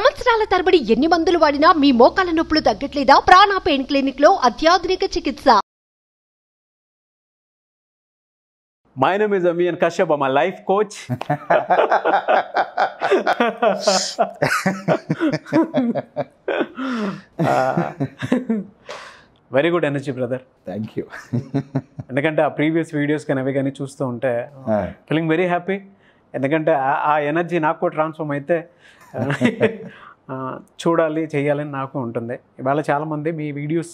సంవత్సరాల తరబడి ఎన్ని మందులు వాడినా మీ మోకాల నొప్పులు తగ్గట్లేదా? ప్రాణ పెయిన్ క్లినిక్ లో అత్యాధునిక చికిత్స. My name is Amiyan Kashyap. I'm a life coach. Very good energy, brother. Thank you. ఎందుకంటే ఆ ప్రీవియస్ వీడియోస్ కానీ అవి కానీ చూస్తూ ఉంటే ఫీలింగ్ వెరీ హ్యాపీ. ఎందుకంటే ఆ ఎనర్జీ నాకు కూడా ట్రాన్స్ఫార్మ్ అయితే చూడాలి చేయాలని నాకు ఉంటుంది. ఇవాళ చాలామంది మీ వీడియోస్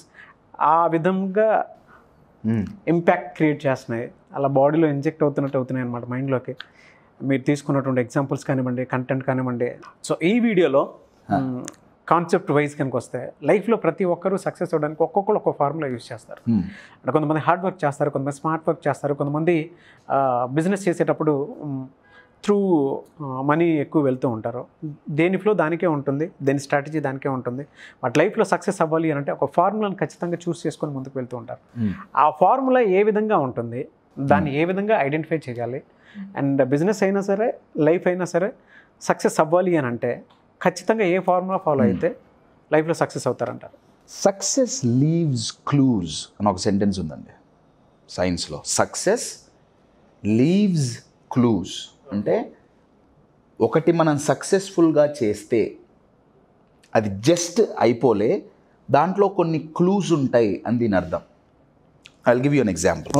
ఆ విధంగా ఇంపాక్ట్ క్రియేట్ చేస్తున్నాయి, అలా బాడీలో ఇంజెక్ట్ అవుతున్నాయి అన్నమాట మైండ్లోకి. మీరు తీసుకున్నటువంటి ఎగ్జాంపుల్స్ కానివ్వండి, కంటెంట్ కానివ్వండి. సో ఈ వీడియోలో కాన్సెప్ట్ వైజ్ కనుక వస్తే లైఫ్లో ప్రతి ఒక్కరూ సక్సెస్ అవ్వడానికి ఒక్కొక్కరు ఒక్కొక్క ఫార్ములా యూజ్ చేస్తారు. అంటే కొంతమంది హార్డ్ వర్క్ చేస్తారు, కొంతమంది స్మార్ట్ వర్క్ చేస్తారు, కొంతమంది బిజినెస్ చేసేటప్పుడు త్రూ మనీ ఎక్కువ వెళ్తూ ఉంటారు. దేని ఫ్లో దానికే ఉంటుంది, దేని స్ట్రాటజీ దానికే ఉంటుంది. బట్ లైఫ్లో సక్సెస్ అవ్వాలి అని అంటే ఒక ఫార్ములాను ఖచ్చితంగా చూస్ చేసుకొని ముందుకు వెళ్తూ ఉంటారు. ఆ ఫార్ములా ఏ విధంగా ఉంటుంది, దాన్ని ఏ విధంగా ఐడెంటిఫై చేయాలి, అండ్ బిజినెస్ అయినా సరే లైఫ్ అయినా సరే సక్సెస్ అవ్వాలి అని అంటే ఖచ్చితంగా ఏ ఫార్ములా ఫాలో అయితే లైఫ్లో సక్సెస్ అవుతారంటారు? సక్సెస్ లీవ్స్ క్లూస్ అని ఒక సెంటెన్స్ ఉందండి సైన్స్లో. సక్సెస్ లీవ్స్ క్లూస్ అంటే ఒకటి మనం సక్సెస్ఫుల్గా చేస్తే అది జస్ట్ అయిపోలే, దాంట్లో కొన్ని క్లూస్ ఉంటాయి అని దీని అర్థం. I will give you an example.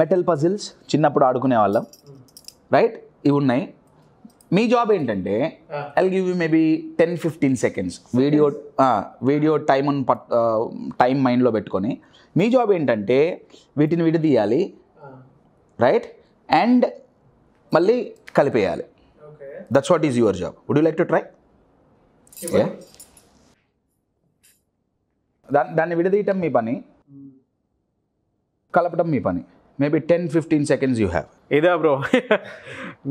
Metal puzzles చిన్నప్పుడు ఆడుకునే వాళ్ళం, రైట్? ఇవి ఉన్నాయి. మీ జాబ్ ఏంటంటే I will give you maybe 10-15 seconds video time మైండ్లో పెట్టుకొని మీ జాబ్ ఏంటంటే వీటిని విడదీయాలి, రైట్? అండ్ మళ్ళీ కలిపేయాలి. That's what is your job. Would you like to try? దాన్ని విడదీయటం మీ పని, కలపటం మీ పని. Maybe 10-15 seconds you have. ఇదా బ్రో,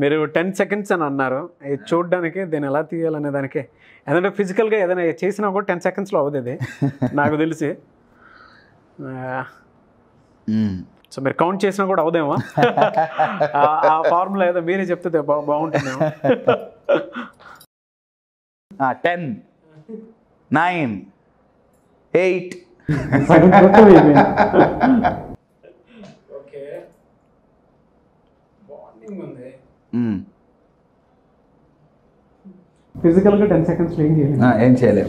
మీరు 10 seconds అని అన్నారు. ఇది చూడడానికి దీన్ని ఎలా తీయాలనే దానికి, ఎందుకంటే ఫిజికల్గా ఏదైనా చేసినా కూడా 10 secondsలో అవుతుంది ఇది నాకు తెలిసి. సో మీరు కౌంట్ చేసినా కూడా అవుదేమో. ఆ ఫార్ములా ఏదో మీరే చెప్తే బాగుంటుందేమో. 10, 9, 8. ఫిజికల్గా 10 secondsలో ఏం చేయలేము.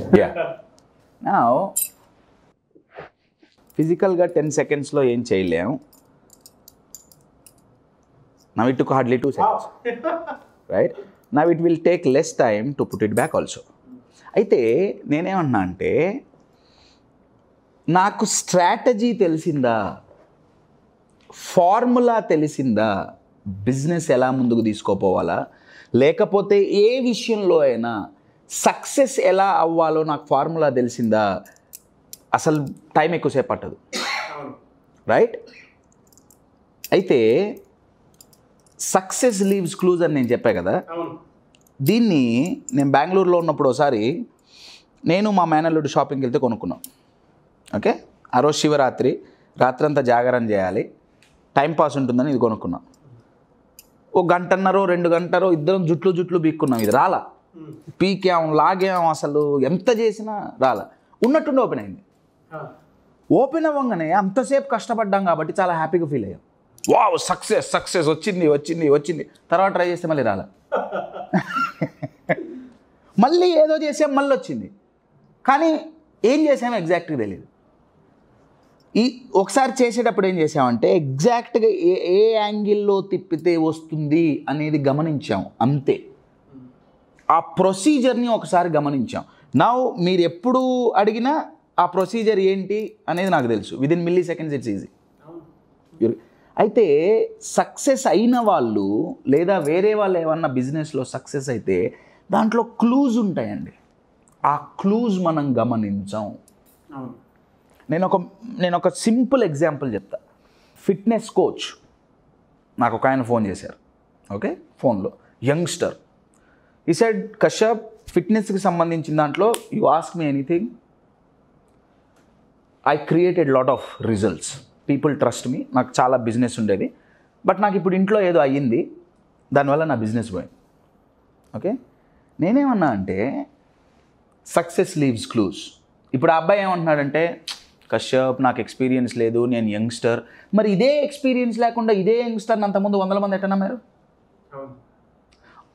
ఫిజికల్గా 10 secondsలో ఏం చేయలేము. Now it took hardly 2 seconds. Right? Now it will take less time to put it back also. అయితే నేనేమన్నా అంటే నాకు స్ట్రాటజీ తెలిసిందా, ఫార్ములా తెలిసిందా, బిజినెస్ ఎలా ముందుకు తీసుకోపోవాలా, లేకపోతే ఏ విషయంలో అయినా సక్సెస్ ఎలా అవ్వాలో నాకు ఫార్ములా తెలిసిందా, అసలు టైం ఎక్కువసేపు పట్టదు, రైట్? అయితే సక్సెస్ లీవ్స్ క్లూజ్ అని నేను చెప్పా కదా, దీన్ని నేను బెంగళూరులో ఉన్నప్పుడు ఒకసారి నేను మా మేనల్లుడు షాపింగ్కి వెళ్తే కొనుక్కున్నాం. ఓకే, ఆ రోజు శివరాత్రి, రాత్రంతా జాగరణ చేయాలి, టైంపాస్ ఉంటుందని ఇది కొనుక్కున్నాం. ఓ 1.5-2 గంటలో ఇద్దరం జుట్లు బీక్కున్నాం. ఇది రాలా, పీకాం లాగాం, అసలు ఎంత చేసినా రాలా. ఉన్నట్టుండి ఓపెన్ అయింది. ఓపెన్ అవ్వగానే అంతసేపు కష్టపడ్డాం కాబట్టి చాలా హ్యాపీగా ఫీల్ అయ్యాం. వావ్, సక్సెస్ వచ్చింది. తర్వాత ట్రై చేస్తే మళ్ళీ రాలా. మళ్ళీ ఏదో చేసాం, మళ్ళీ వచ్చింది. కానీ ఏం చేసామో ఎగ్జాక్ట్గా తెలియదు. ఒకసారి చేసేటప్పుడు ఏం చేసామంటే ఎగ్జాక్ట్గా ఏ యాంగిల్లో తిప్పితే వస్తుంది అనేది గమనించాం, అంతే. ఆ ప్రొసీజర్ని ఒకసారి గమనించాం. నా మీరు ఎప్పుడు అడిగినా ఆ ప్రొసీజర్ ఏంటి అనేది నాకు తెలుసు. Within milli seconds it's easy. అయితే సక్సెస్ అయిన వాళ్ళు లేదా వేరే వాళ్ళు ఏమన్నా బిజినెస్లో సక్సెస్ అయితే దాంట్లో క్లూజ్ ఉంటాయండి. ఆ క్లూజ్ మనం గమనించాం. నేను ఒక సింపుల్ ఎగ్జాంపుల్ చెప్తా. ఫిట్నెస్ కోచ్ నాకు ఒక ఆయన ఫోన్ చేశారు. ఓకే, ఫోన్లో యంగ్స్టర్. ఈ సైడ్ కశ్యప్, ఫిట్నెస్కి సంబంధించిన దాంట్లో you ask me anything, I created lot of results, people trust me. నాకు చాలా బిజినెస్ ఉండేది, బట్ నాకు ఇప్పుడు ఇంట్లో ఏదో అయ్యింది, దానివల్ల నా బిజినెస్ పోయింది. ఓకే, నేనేమన్నా అంటే సక్సెస్ లీవ్స్ క్లూస్. ఇప్పుడు ఆ అబ్బాయి ఏమంటున్నాడంటే, కశ్యప్ నాకు ఎక్స్పీరియన్స్ లేదు, నేను యంగ్స్టర్. మరి ఇదే ఎక్స్పీరియన్స్ లేకుండా ఇదే యంగ్స్టర్ని అంతకుముందు 100 మంది ఎట్లా నమ్మారు?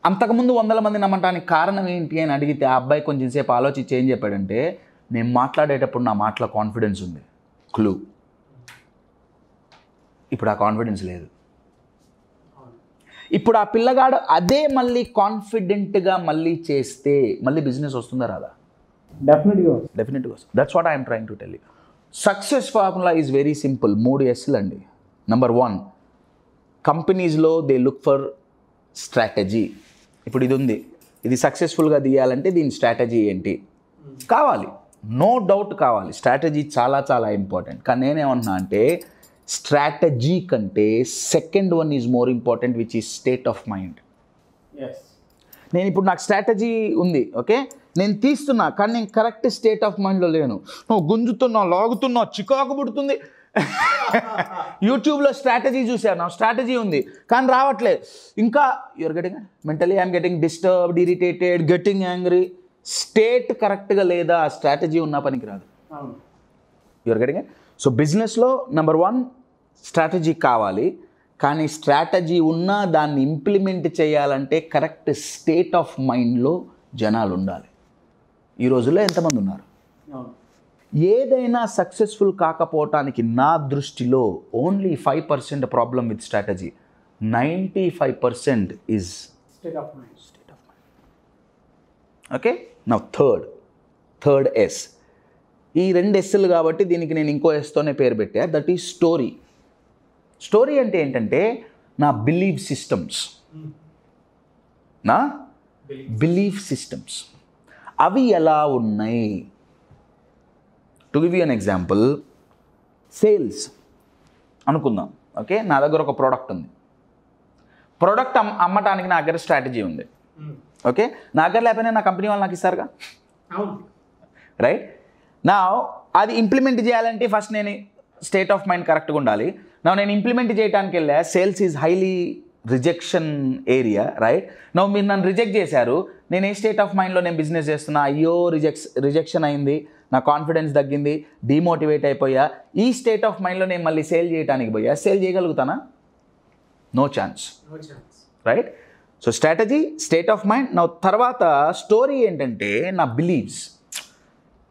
అంతకుముందు 100 మంది నమ్మటానికి కారణం ఏంటి అని అడిగితే ఆ అబ్బాయి కొంచెం సేపు ఆలోచించి ఏం చెప్పాడంటే, నేను మాట్లాడేటప్పుడు నా మాటలో కాన్ఫిడెన్స్ ఉంది, క్లూ. ఇప్పుడు ఆ కాన్ఫిడెన్స్ లేదు. ఇప్పుడు ఆ పిల్లగాడు అదే మళ్ళీ కాన్ఫిడెంట్గా మళ్ళీ చేస్తే మళ్ళీ బిజినెస్ వస్తుందా రాదా? డెఫినెట్గా వస్తుంది. That's what I'm trying to tell you. Success formula is very simple. 3 S'లు అండి. నెంబర్ 1, కంపెనీస్లో దే లుక్ ఫర్ స్ట్రాటజీ. ఇప్పుడు ఇది ఉంది, ఇది సక్సెస్ఫుల్గా తీయాలంటే దీని స్ట్రాటజీ ఏంటి కావాలి, నో డౌట్ కావాలి. స్ట్రాటజీ చాలా చాలా ఇంపార్టెంట్. కానీ నేనేమన్నా అంటే స్ట్రాటజీ కంటే second one is more important, which is state of mind. నేను ఇప్పుడు నాకు స్ట్రాటజీ ఉంది, ఓకే, నేను తీస్తున్నా, కానీ నేను కరెక్ట్ స్టేట్ ఆఫ్ మైండ్లో లేను. నువ్వు గుంజుతున్నా, లాగుతున్నా, చికాకు పుడుతుంది. యూట్యూబ్లో స్ట్రాటజీ చూశాను, నా స్ట్రాటజీ ఉంది కానీ రావట్లేదు. ఇంకా you're getting mentally I'm getting disturbed, irritated, getting angry. State కరెక్ట్గా లేదా ఆ స్ట్రాటజీ ఉన్న పనికి రాదు. You're getting it. సో బిజినెస్లో నెంబర్ 1 స్ట్రాటజీ కావాలి, కానీ స్ట్రాటజీ ఉన్నా దాన్ని ఇంప్లిమెంట్ చేయాలంటే కరెక్ట్ స్టేట్ ఆఫ్ మైండ్లో జనాలు ఉండాలి. ఈ రోజుల్లో ఎంతమంది ఉన్నారు? ఏదైనా సక్సెస్ఫుల్ కాకపోవటానికి నా దృష్టిలో only 5% problem with strategy, 95% is state of mind. Okay, నా థర్డ్ ఎస్. ఈ 2 S'లు కాబట్టి దీనికి నేను ఇంకో ఎస్తోనే పేరు పెట్టా, దట్ ఈజ్ స్టోరీ. స్టోరీ అంటే ఏంటంటే నా బిలీఫ్ సిస్టమ్స్, అవి ఎలా ఉన్నాయి. To give you an example, sales అనుకుందాం. ఓకే, నా దగ్గర ఒక ప్రోడక్ట్ ఉంది, ప్రోడక్ట్ అమ్మటానికి నా దగ్గర స్ట్రాటజీ ఉంది. ఓకే, నా దగ్గర లేకపోయినా నా కంపెనీ వాళ్ళు నాకు ఇస్తారుగా, రైట్? నా అది ఇంప్లిమెంట్ చేయాలంటే ఫస్ట్ నేను స్టేట్ ఆఫ్ మైండ్ కరెక్ట్గా ఉండాలి. నేను ఇంప్లిమెంట్ చేయడానికి వెళ్ళా, sales is highly rejection area, right? మీరు నన్ను రిజెక్ట్ చేశారు, నేను ఏ స్టేట్ ఆఫ్ మైండ్లో నేను బిజినెస్ చేస్తున్నా, అయ్యో రిజెక్షన్ అయింది, నా కాన్ఫిడెన్స్ తగ్గింది, డిమోటివేట్ అయిపోయా. ఈ స్టేట్ ఆఫ్ మైండ్లో నేను మళ్ళీ సేల్ చేయడానికి పోయా, సేల్ చేయగలుగుతానా? No chance, right? So strategy, state of mind. నా తర్వాత స్టోరీ ఏంటంటే నా బిలీవ్స్.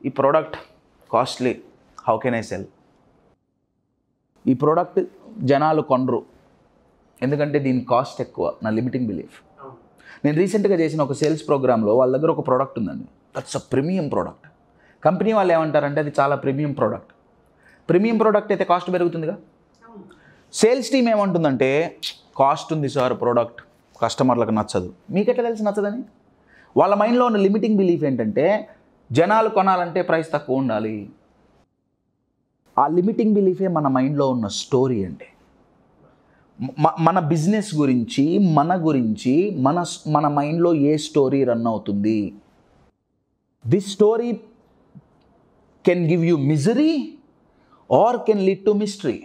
ఈ product costly, how can I sell? ఈ ప్రోడక్ట్ జనాలు కొనరు ఎందుకంటే దీని కాస్ట్ ఎక్కువ, నా లిమిటింగ్ బిలీఫ్. నేను రీసెంట్గా చేసిన ఒక సేల్స్ ప్రోగ్రాంలో వాళ్ళ దగ్గర ఒక ప్రోడక్ట్ ఉందండి, that's a premium product. Company వాళ్ళు ఏమంటారంటే అది చాలా ప్రీమియం ప్రోడక్ట్. ప్రీమియం ప్రోడక్ట్ అయితే కాస్ట్ పెరుగుతుందిగా. సేల్స్ టీమ్ ఏమంటుందంటే కాస్ట్ ఉంది సార్ ప్రోడక్ట్, కస్టమర్లకు నచ్చదు. మీకు ఎట్లా తెలిసి నచ్చదని? వాళ్ళ మైండ్లో ఉన్న లిమిటింగ్ బిలీఫ్ ఏంటంటే జనాలు కొనాలంటే ప్రైస్ తక్కువ ఉండాలి. ఆ లిమిటింగ్ బిలీఫే మన మైండ్లో ఉన్న స్టోరీ అంటే. మన బిజినెస్ గురించి, మన గురించి మన మైండ్లో ఏ స్టోరీ రన్ అవుతుంది? This story can give you misery are can lead to mystery.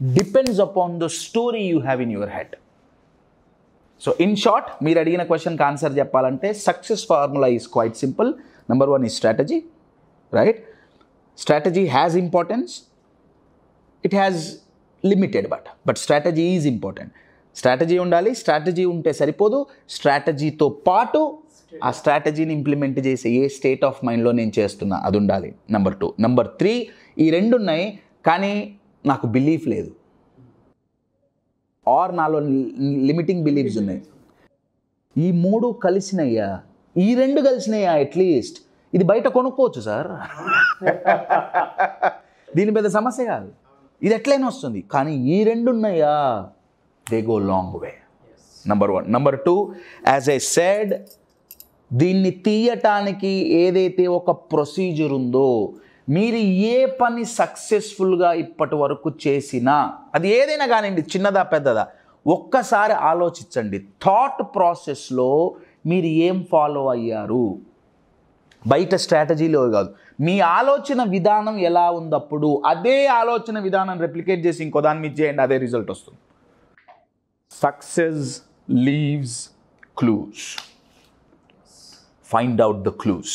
Depends upon the story you have in your head. So in short, మీరు అడిగిన క్వశ్చన్కి ఆన్సర్ చెప్పాలంటే success formula is quite simple. Number 1 is strategy, right? Strategy has importance, it has limited but strategy is important. Strategy ఉండాలి, strategy ఉంటే సరిపోదు, స్ట్రాటజీతో పాటు ఆ స్ట్రాటజీని implement చేసే ఏ స్టేట్ ఆఫ్ మైండ్లో నేను చేస్తున్నా అది ఉండాలి. నెంబర్ 2. నెంబర్ 3, ఈ 2 ఉన్నాయి కానీ నాకు బిలీఫ్ లేదు, ఆర్ నాలో లిమిటింగ్ బిలీఫ్స్ ఉన్నాయి. ఈ 3 కలిసినయ్యా, ఈ 2 కలిసినయ్యా, అట్లీస్ట్ ఇది బయట కొనుక్కోవచ్చు సార్, దీని పెద్ద సమస్య కాదు, ఇది ఎట్లయినా వస్తుంది. కానీ ఈ 2 ఉన్నాయా, they go long way. Number 1. Number 2, as I said, దీన్ని తీయటానికి ఏదైతే ఒక ప్రొసీజర్ ఉందో, మీరు ఏ పని సక్సెస్ఫుల్గా ఇప్పటి వరకు చేసినా, అది ఏదైనా కానివ్వండి, చిన్నదా పెద్దదా, ఒక్కసారి ఆలోచించండి. థాట్ ప్రాసెస్లో మీరు ఏం ఫాలో అయ్యారు, బయట స్ట్రాటజీలో కాదు, మీ ఆలోచన విధానం ఎలా ఉందప్పుడు అదే ఆలోచన విధానం రెప్లికేట్ చేసి ఇంకో దాని మీద చేయండి, అదే రిజల్ట్ వస్తుంది. Success leaves clues. Find out the clues.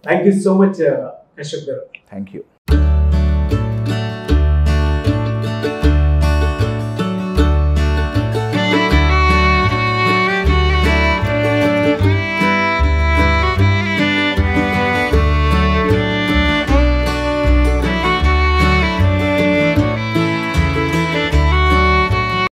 Thank you so much Kashyap గారు. Thank you.